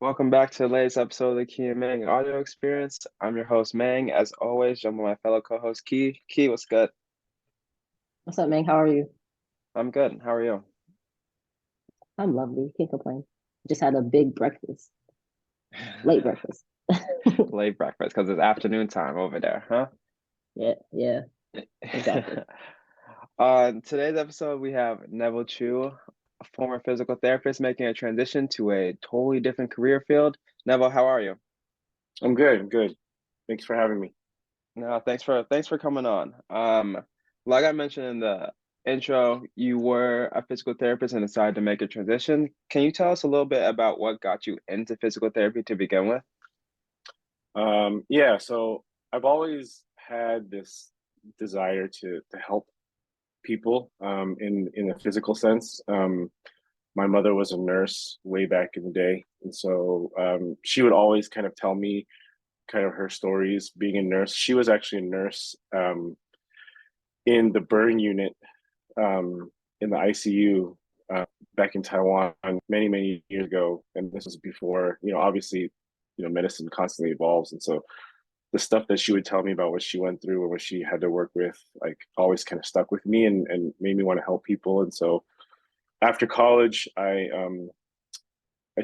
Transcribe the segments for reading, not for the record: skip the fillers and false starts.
Welcome back to the latest episode of the Key and Mang audio experience. I'm your host, Mang. As always, joined by my fellow co-host, Key. Key, what's good? What's up, Meg? How are you? I'm good. How are you? I'm lovely. Can't complain. Just had a big breakfast, late breakfast. Late breakfast because it's afternoon time over there, huh? Yeah, yeah, exactly. On today's episode, we have Neville Chu, a former physical therapist making a transition to a totally different career field. Neville, how are you? I'm good. I'm good. Thanks for having me. No, thanks for coming on. Like I mentioned in the intro, you were a physical therapist and decided to make a transition. Can you tell us a little bit about what got you into physical therapy to begin with? Yeah, so I've always had this desire to help people in a physical sense. My mother was a nurse way back in the day, and so she would always kind of tell me kind of her stories being a nurse. She was actually a nurse in the burn unit in the ICU uh, back in Taiwan many years ago, and this was before obviously medicine constantly evolves, and so the stuff that she would tell me about what she went through or what she had to work with like always kind of stuck with me and made me want to help people. And so after college, I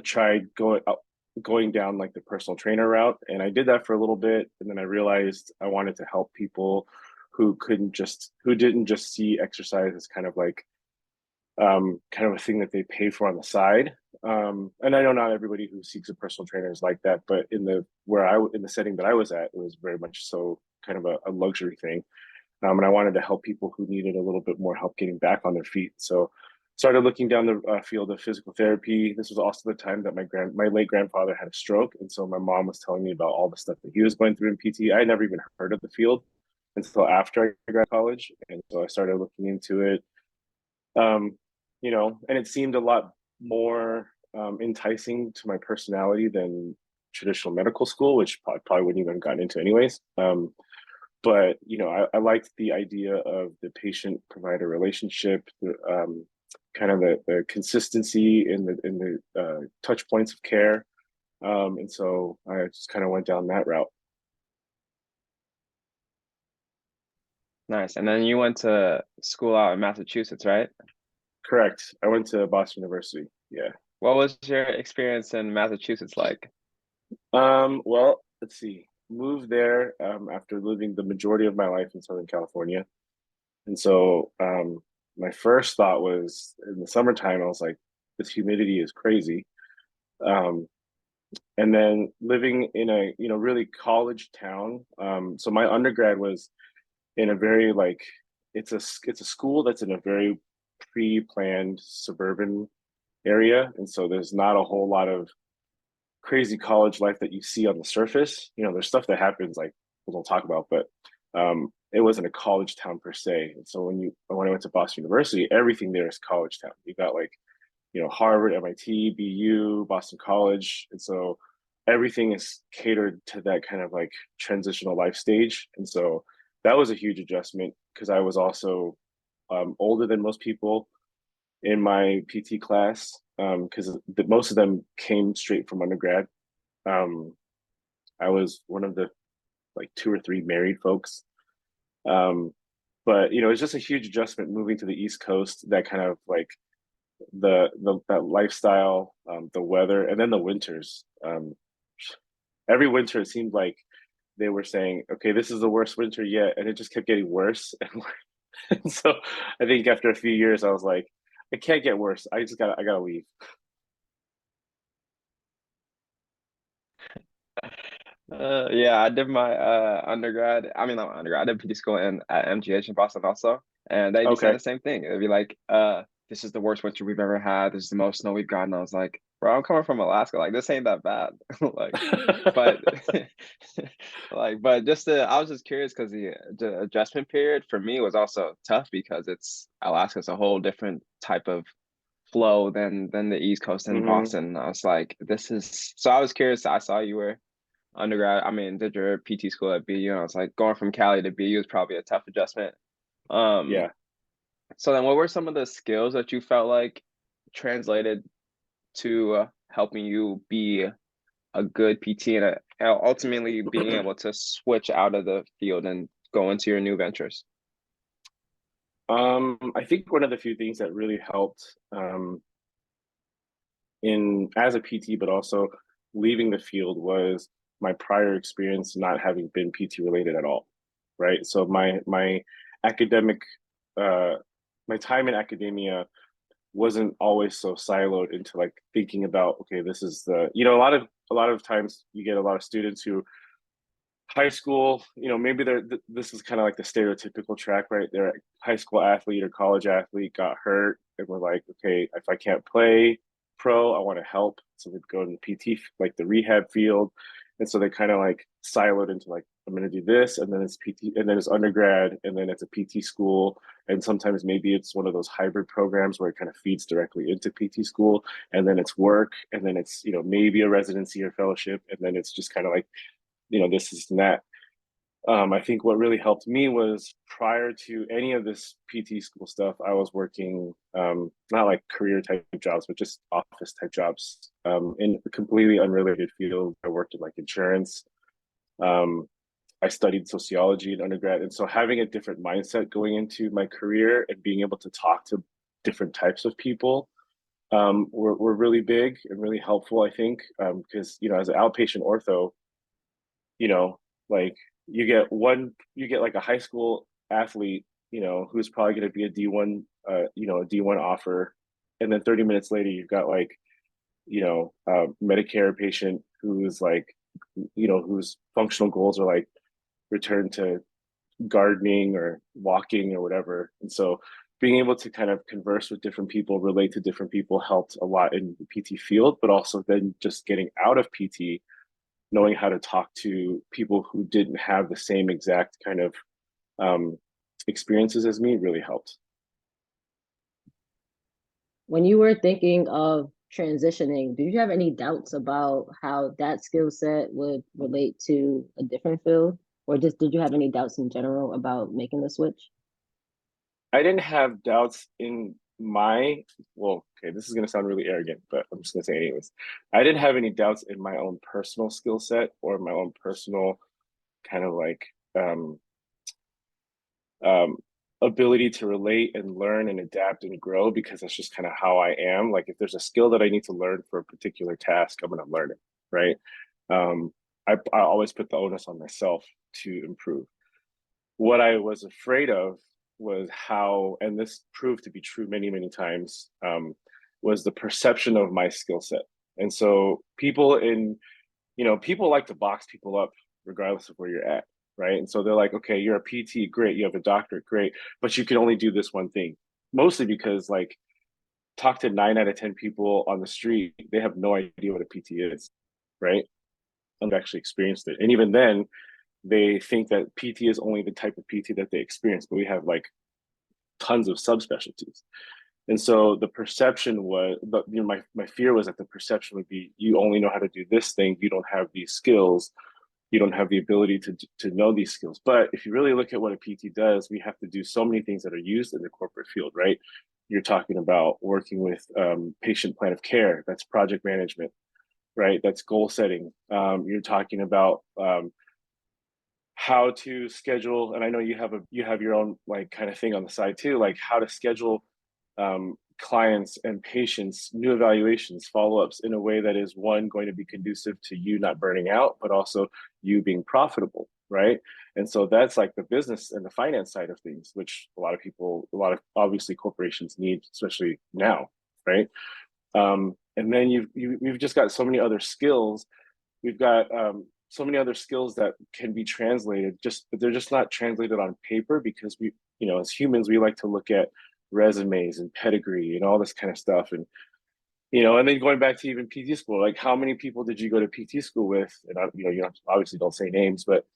tried going down like the personal trainer route, and I did that for a little bit, and then I realized I wanted to help people who didn't just see exercise as kind of like kind of a thing that they pay for on the side. And I know not everybody who seeks a personal trainer is like that, but in the setting that I was at, it was very much so kind of a luxury thing. And I wanted to help people who needed a little bit more help getting back on their feet. So started looking down the field of physical therapy. This was also the time that my late grandfather had a stroke, and so my mom was telling me about all the stuff that he was going through in PT. I had never even heard of the field until after I graduated college, and so I started looking into it. Um, and it seemed a lot more enticing to my personality than traditional medical school, which probably wouldn't even have gotten into anyways. But I liked the idea of the patient provider relationship, kind of the consistency in the touch points of care, and so I just kind of went down that route. Nice. And then you went to school out in Massachusetts, right? Correct. I went to Boston University. Yeah. What was your experience in Massachusetts like? Well, let's see. Moved there after living the majority of my life in Southern California. And so my first thought was in the summertime, I was like, this humidity is crazy. Um, and then living in a, really college town. So my undergrad was in a very like it's a school that's in a very pre-planned suburban area. And so there's not a whole lot of crazy college life that you see on the surface. There's stuff that happens like we don't talk about, but it wasn't a college town per se. And so when I went to Boston University, everything there is college town. You got like Harvard, MIT, BU, Boston College, and so everything is catered to that kind of like transitional life stage. And so that was a huge adjustment because I was also older than most people in my PT class because most of them came straight from undergrad. Um, I was one of the like two or three married folks. Um, but it's just a huge adjustment moving to the East Coast. That kind of like the that lifestyle, the weather, and then the winters. Every winter it seemed like they were saying, "Okay, this is the worst winter yet," and it just kept getting worse and worse. And so I think after a few years, I was like, "It can't get worse. I gotta leave." Yeah, I did my undergrad. I mean, not my undergrad. I did PT school in at MGH in Boston also, and they'd be saying Okay. the same thing. It'd be like, this is the worst winter we've ever had. This is the most snow we've gotten." I was like, bro, I'm coming from Alaska. Like, this ain't that bad. Like, but but I was just curious because the adjustment period for me was also tough because it's Alaska. It's a whole different type of flow than the East Coast and hmm Boston. I was like, this is so. I was curious. I saw you were undergrad. I mean, did your PT school at BU? And I was like, going from Cali to BU is probably a tough adjustment. Um, Yeah. so then, what were some of the skills that you felt like translated to helping you be a good PT and ultimately being able to switch out of the field and go into your new ventures? I think one of the few things that really helped in as a PT, but also leaving the field was my prior experience not having been PT related at all, right? So my academic uh my time in academia wasn't always so siloed into like thinking about, okay, this is the, a lot of times you get a lot of students who high school, maybe this is kind of like the stereotypical track, right? They're a high school athlete or college athlete, got hurt, and we're like, okay, if I can't play pro, I want to help. So they go to the PT, like the rehab field. And so they kind of like siloed into like, I'm going to do this, and then it's PT, and then it's undergrad, and then it's a PT school. And sometimes maybe it's one of those hybrid programs where it kind of feeds directly into PT school, and then it's work, and then it's, maybe a residency or fellowship, and then it's just kind of like, this is that. I think what really helped me was prior to any of this PT school stuff, I was working not like career type jobs, but just office type jobs in a completely unrelated field. I worked in like insurance. Um, I studied sociology in undergrad. And so having a different mindset going into my career and being able to talk to different types of people were really big and really helpful, I think, because, as an outpatient ortho, you know, like you get like a high school athlete, who's probably going to be a D1, a D1 offer. And then 30 minutes later, you've got like, a Medicare patient who's like, whose functional goals are like return to gardening or walking or whatever. And so being able to kind of converse with different people, relate to different people helped a lot in the PT field, but also then just getting out of PT, knowing how to talk to people who didn't have the same exact kind of um, experiences as me really helped. When you were thinking of transitioning, did you have any doubts about how that skill set would relate to a different field? Or just did you have any doubts in general about making the switch? I didn't have doubts in my, well, okay, this is going to sound really arrogant, but I'm just going to say it anyways. I didn't have any doubts in my own personal skill set or my own personal kind of like um, um, ability to relate and learn and adapt and grow because that's just kind of how I am. Like if there's a skill that I need to learn for a particular task, I'm going to learn it, right? Um, I always put the onus on myself to improve. What I was afraid of was how, and this proved to be true many, many times, was the perception of my skill set. And so people like to box people up regardless of where you're at, right? And so they're like, okay, you're a PT, great, you have a doctorate, great, but you can only do this one thing. Mostly because like talk to 9 out of 10 people on the street, they have no idea what a PT is, right? I've actually experienced it. And even then, they think that PT is only the type of PT that they experience, but we have like tons of subspecialties. And so the perception was, but my fear was that the perception would be, you only know how to do this thing, you don't have these skills, you don't have the ability to know these skills. But if you really look at what a PT does, we have to do so many things that are used in the corporate field, right? You're talking about working with patient plan of care, that's project management, right? That's goal setting. You're talking about how to schedule, and I know you have your own like kind of thing on the side too, like how to schedule clients and patients new evaluations, follow-ups in a way that is one going to be conducive to you not burning out, but also you being profitable, right? And so that's like the business and the finance side of things, which a lot of obviously corporations need, especially now, right? And then you've just got so many other skills. We've got so many other skills that can be translated, just but they're just not translated on paper because we, as humans, we like to look at resumes and pedigree and all this kind of stuff. And and then going back to even PT school, like how many people did you go to PT school with? And you obviously don't say names, but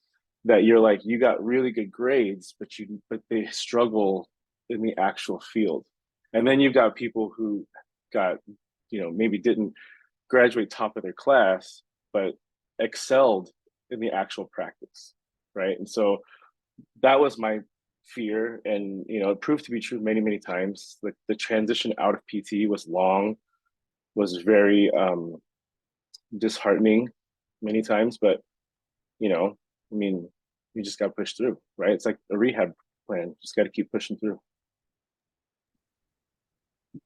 that you're like you got really good grades, but they struggle in the actual field. And then you've got people who got maybe didn't graduate top of their class, but excelled in the actual practice, right? And so that was my fear, and it proved to be true many, many times. Like the transition out of PT was long, was very disheartening, many times, but you know, I mean, you just got to push through, right? It's like a rehab plan. Just got to keep pushing through.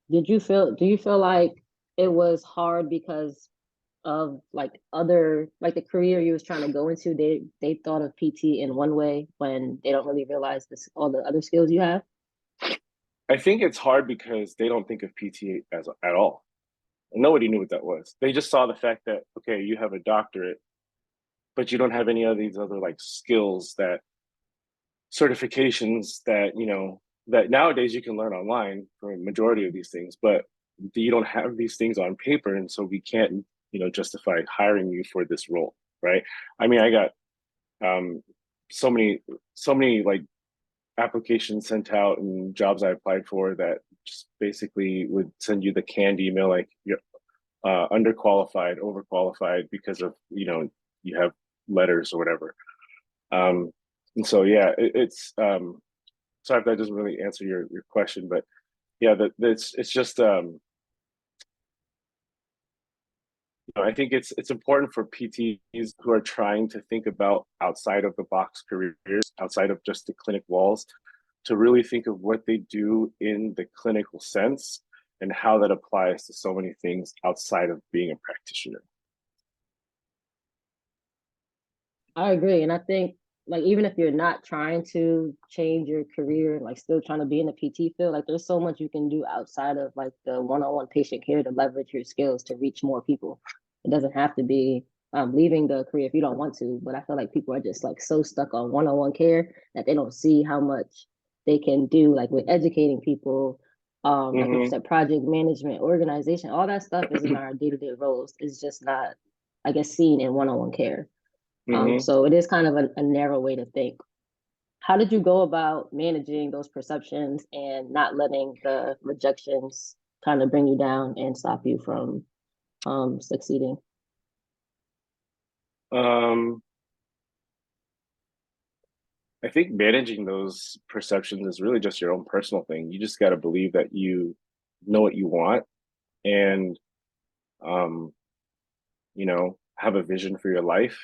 Do you feel like it was hard because of like other like the career you was trying to go into, they thought of PT in one way when they don't really realize this all the other skills you have? I think it's hard because they don't think of PT as at all. Nobody knew what that was. They just saw the fact that, okay, you have a doctorate, but you don't have any of these other like skills, that certifications that, that nowadays you can learn online for a majority of these things, but you don't have these things on paper. And so we can't, justify hiring you for this role. Right. I mean, I got um, so many like applications sent out and jobs I applied for that just basically would send you the canned email like you're underqualified, overqualified because of you have letters or whatever. And so yeah, it's sorry if that doesn't really answer your question, but yeah, it's just I think it's important for PTs who are trying to think about outside of the box careers, outside of just the clinic walls, to really think of what they do in the clinical sense and how that applies to so many things outside of being a practitioner. I agree. And I think like even if you're not trying to change your career, like still trying to be in the PT field, like there's so much you can do outside of like the one-on-one patient care to leverage your skills to reach more people. It doesn't have to be leaving the career if you don't want to, but I feel like people are just like so stuck on one-on-one care that they don't see how much they can do like with educating people. Like you Mm-hmm. said, project management, organization, all that stuff is in our day-to-day roles. It's just not, I guess, seen in one-on-one care. Mm-hmm. So it is kind of a narrow way to think. How did you go about managing those perceptions and not letting the rejections kind of bring you down and stop you from succeeding? Um, I think managing those perceptions is really just your own personal thing. You just got to believe that you know what you want and, um, have a vision for your life.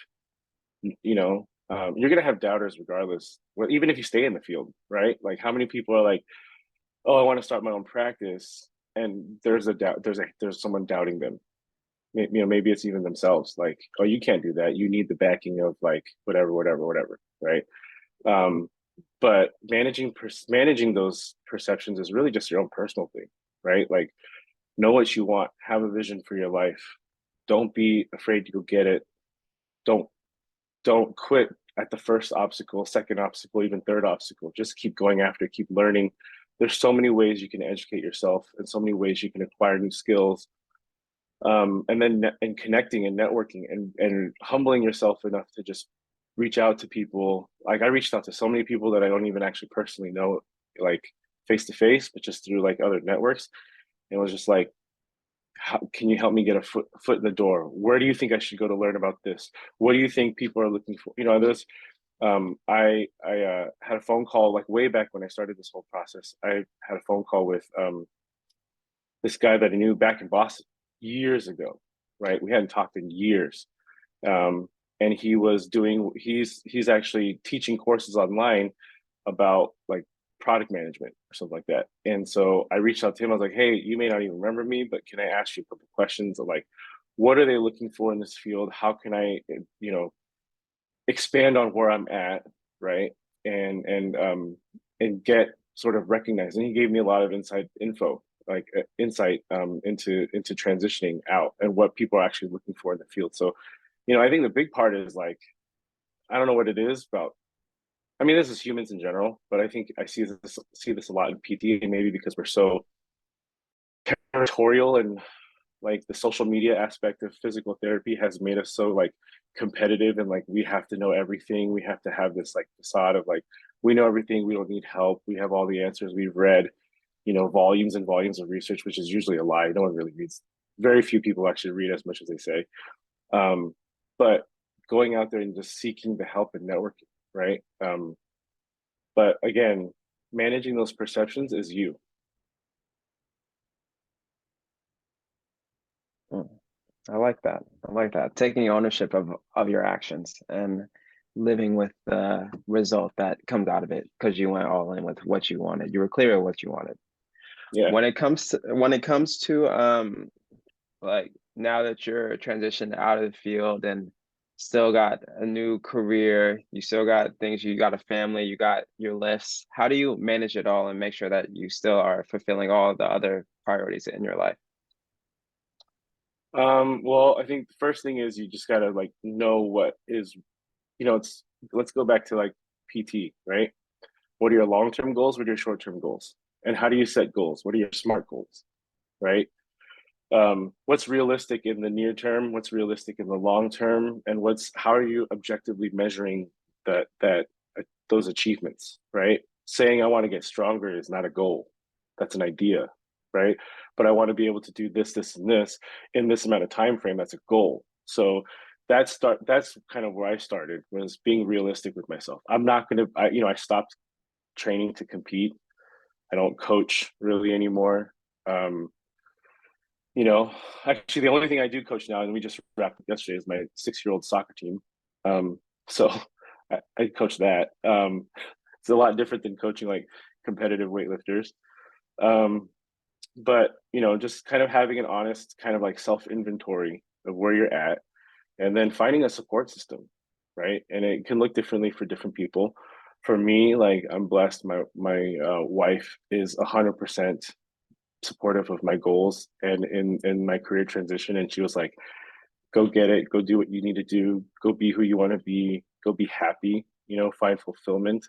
You're going to have doubters regardless. Well, even if you stay in the field, right? Like how many people are like, oh, I want to start my own practice. And there's a doubt, there's someone doubting them. Maybe it's even themselves. Like, oh, you can't do that. You need the backing of like whatever, whatever, whatever. Right. Um, but managing those perceptions is really just your own personal thing, right? Like, know what you want, have a vision for your life. Don't be afraid to go get it. Don't don't quit at the first obstacle, second obstacle, even third obstacle. Just keep going after, keep learning. There's so many ways you can educate yourself and so many ways you can acquire new skills. And then and connecting and networking and humbling yourself enough to just reach out to people. Like I reached out to so many people that I don't even actually personally know, like face to face, but just through like other networks. And it was just like, how can you help me get a foot in the door? Where do you think I should go to learn about this? What do you think people are looking for? There's I had a phone call like way back when I started this whole process. I had a phone call with this guy that I knew back in Boston years ago, right? We hadn't talked in years. Um, and he's actually teaching courses online about like product management or something like that. And so I reached out to him. I was like, hey, you may not even remember me, but can I ask you a couple questions of like, what are they looking for in this field? How can I, expand on where I'm at, right? And get sort of recognized. And he gave me a lot of inside info, like insight into transitioning out and what people are actually looking for in the field. So, I think the big part is like, I don't know what it is about. I mean, this is humans in general, but I think I see this a lot in PT, maybe because we're so territorial and like the social media aspect of physical therapy has made us so like competitive and like we have to know everything. We have to have this like facade of like we know everything, we don't need help, we have all the answers, we've read, volumes and volumes of research, which is usually a lie. No one really reads. Very few people actually read as much as they say. Um, but going out there and just seeking the help and networking, right? But again, managing those perceptions is you. I like that. I like that. Taking ownership of your actions and living with the result that comes out of it because you went all in with what you wanted. You were clear with what you wanted. Yeah. When it comes to like now that you're transitioned out of the field and still got a new career, you still got things, you got a family, you got your lifts. How do you manage it all and make sure that you still are fulfilling all of the other priorities in your life? Well, I think the first thing is you just gotta like know what is, it's let's go back to like PT, right? What are your long-term goals? What are your short-term goals? And how do you set goals? What are your SMART goals, right? What's realistic in the near term? What's realistic in the long term? And how are you objectively measuring that those achievements, right? Saying I want to get stronger is not a goal. That's an idea, right? But I want to be able to do this, this, and this in this amount of time frame. That's a goal. So that's kind of where I started, was being realistic with myself. I'm not gonna I stopped training to compete. I don't coach really anymore. Um, you know, actually, the only thing I do coach now, and we just wrapped up yesterday, is my 6-year-old soccer team. So I coach that. It's a lot different than coaching like competitive weightlifters. Um, but just kind of having an honest kind of like self inventory of where you're at, and then finding a support system, right? And it can look differently for different people. For me, like I'm blessed. My wife is 100% supportive of my goals and in my career transition, and she was like, go get it, go do what you need to do, go be who you want to be, go be happy, find fulfillment.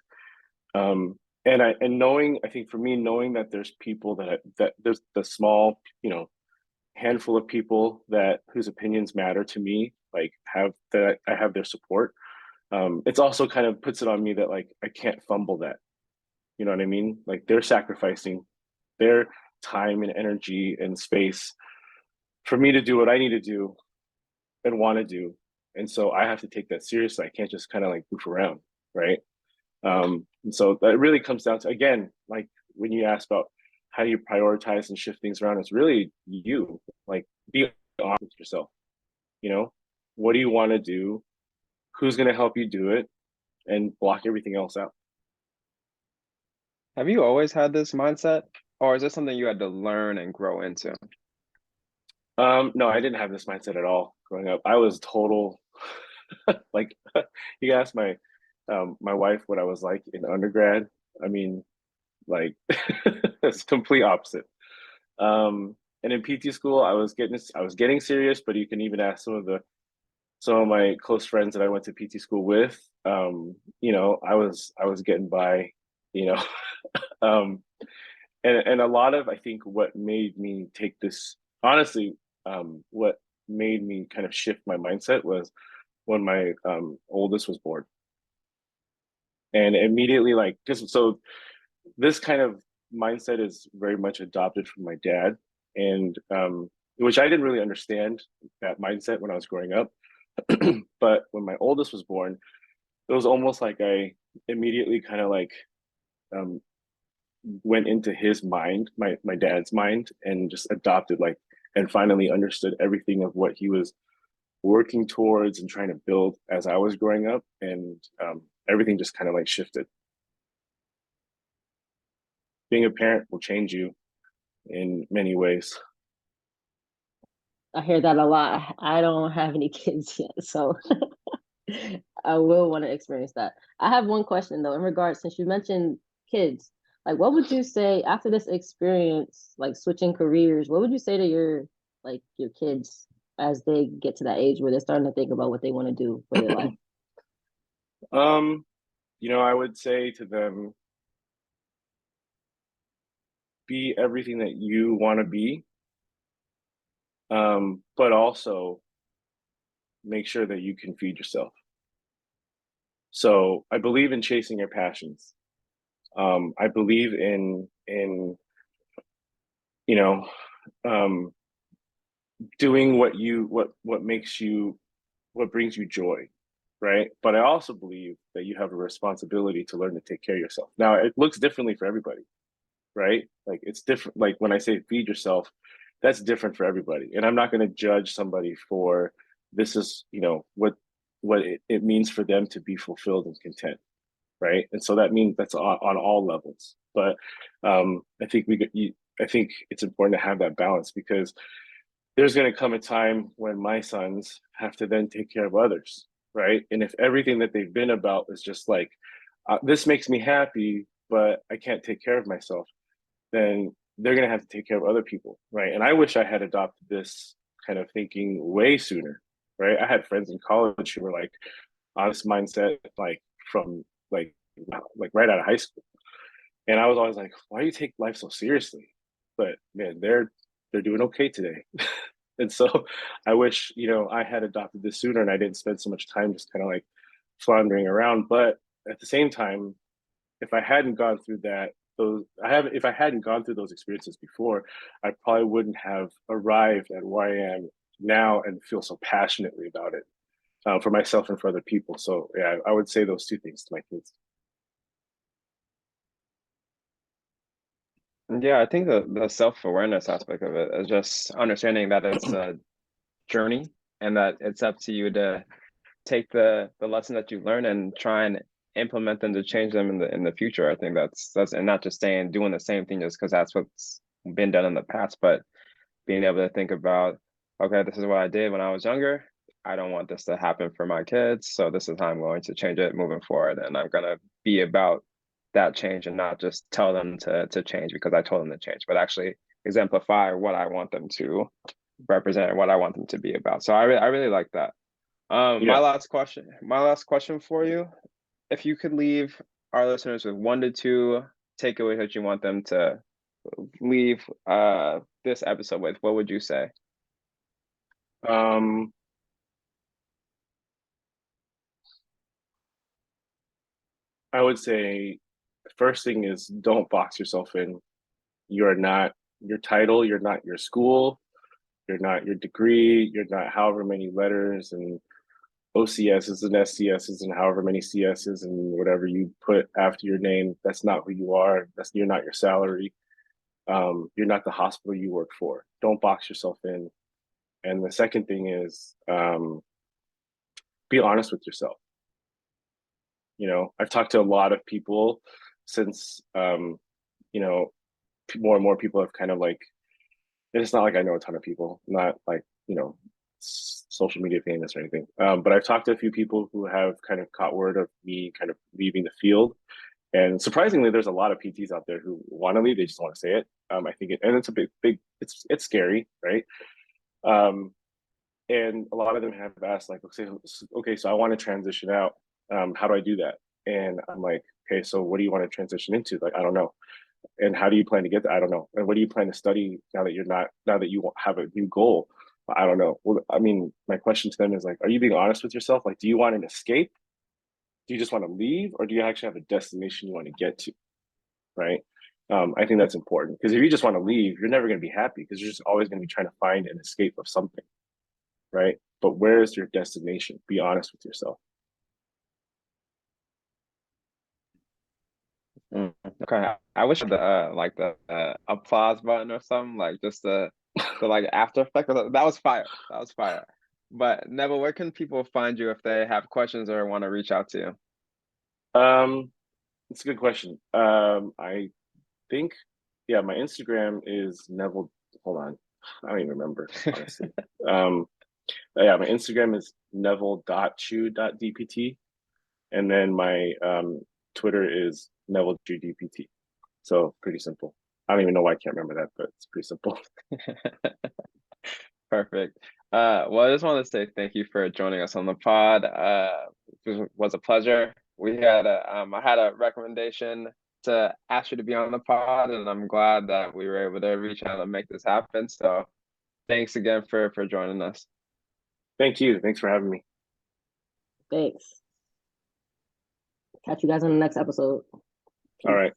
And knowing, I think for me, knowing that there's people that there's the small, handful of people that whose opinions matter to me, like I have their support. It's also kind of puts it on me that like I can't fumble that. You know what I mean? Like they're sacrificing their time and energy and space for me to do what I need to do and want to do. And so I have to take that seriously. I can't just kind of like goof around, right? And so that really comes down to, again, like when you ask about how do you prioritize and shift things around, it's really you, like be honest with yourself. You know, what do you want to do? Who's going to help you do it? And block everything else out. Have you always had this mindset, or is this something you had to learn and grow into? No, I didn't have this mindset at all growing up. I was total like you asked my wife what I was like in undergrad. I mean, like it's complete opposite. And in PT school, I was getting serious, but you can even ask some of my close friends that I went to PT school with. I was getting by, you know. um, and a lot of I think what made me take this honestly, what made me kind of shift my mindset was when my oldest was born, and immediately like because so this kind of mindset is very much adopted from my dad, and which I didn't really understand that mindset when I was growing up. But when my oldest was born, it was almost like I immediately kind of like um, went into his mind, my dad's mind, and just adopted like and finally understood everything of what he was working towards and trying to build as I was growing up, and everything just kind of like shifted. Being a parent will change you in many ways. I hear that a lot. I don't have any kids yet, so I will want to experience that. I have one question though, in regards, since you mentioned kids, like what would you say after this experience, like switching careers, what would you say to your kids as they get to that age where they're starting to think about what they want to do for their life? um, I would say to them, be everything that you want to be, but also make sure that you can feed yourself. So I believe in chasing your passions. I believe in you know um, doing what brings you joy, right? But I also believe that you have a responsibility to learn to take care of yourself. Now it looks differently for everybody, right? Like it's different. Like when I say feed yourself, that's different for everybody. And I'm not going to judge somebody for this is, what it means for them to be fulfilled and content. Right. And so that means that's on all levels. But I think I think it's important to have that balance, because there's going to come a time when my sons have to then take care of others. Right. And if everything that they've been about is just like, this makes me happy, but I can't take care of myself, then they're going to have to take care of other people. Right. And I wish I had adopted this kind of thinking way sooner. Right. I had friends in college who were like on this mindset, like from like right out of high school. And I was always like, why do you take life so seriously? But man, they're doing okay today. And so I wish, I had adopted this sooner and I didn't spend so much time just kind of like floundering around. But at the same time, if I hadn't gone through that, if I hadn't gone through those experiences before, I probably wouldn't have arrived at where I am now and feel so passionately about it, for myself and for other people. So yeah, I would say those two things to my kids. Yeah, I think the self-awareness aspect of it is just understanding that it's a journey and that it's up to you to take the lesson that you learn and try and implement them to change them in the future. I think that's and not just saying doing the same thing just because that's what's been done in the past, but being able to think about, okay, this is what I did when I was younger. I don't want this to happen for my kids, so this is how I'm going to change it moving forward, and I'm gonna be about that change and not just tell them to change because I told them to change, but actually exemplify what I want them to represent and what I want them to be about. So I really like that. Yeah. My last question for you, if you could leave our listeners with 1 to 2 takeaways that you want them to leave this episode with, what would you say? Um, I would say the first thing is don't box yourself in. You're not your title, you're not your school, you're not your degree, you're not however many letters and OCSs and SCSs and however many CSs and whatever you put after your name. That's not who you are. You're not your salary. You're not the hospital you work for. Don't box yourself in. And the second thing is, be honest with yourself. I've talked to a lot of people since, you know, more and more people have kind of like, and it's not like I know a ton of people, not like, social media famous or anything. But I've talked to a few people who have kind of caught word of me kind of leaving the field. And surprisingly, there's a lot of PTs out there who want to leave. They just want to say it. I think and it's a big, it's scary, right? Um, and a lot of them have asked like, okay, so I want to transition out. How do I do that? And I'm like, okay, so what do you want to transition into? Like, I don't know. And how do you plan to get there? I don't know. And what do you plan to study now that you have a new goal? I don't know. Well, I mean, my question to them is like, are you being honest with yourself? Like, do you want an escape? Do you just want to leave, or do you actually have a destination you want to get to? Right. I think that's important, because if you just want to leave, you're never going to be happy, because you're just always going to be trying to find an escape of something. Right. But where is your destination? Be honest with yourself. Okay, I wish the like the applause button or something, like just the like after effect. That was fire. That was fire. But Neville, where can people find you if they have questions or want to reach out to you? Um, it's a good question. I think, yeah, my Instagram is Neville. Hold on, I don't even remember, honestly. Um, yeah, my Instagram is neville.chew.dpt, and then my Twitter is neville.chew.dpt. So pretty simple. I don't even know why I can't remember that, but it's pretty simple. Perfect. Well, I just want to say thank you for joining us on the pod. It was a pleasure. I had a recommendation to ask you to be on the pod, and I'm glad that we were able to reach out and make this happen. So thanks again for joining us. Thank you. Thanks for having me. Thanks. Catch you guys on the next episode. All right.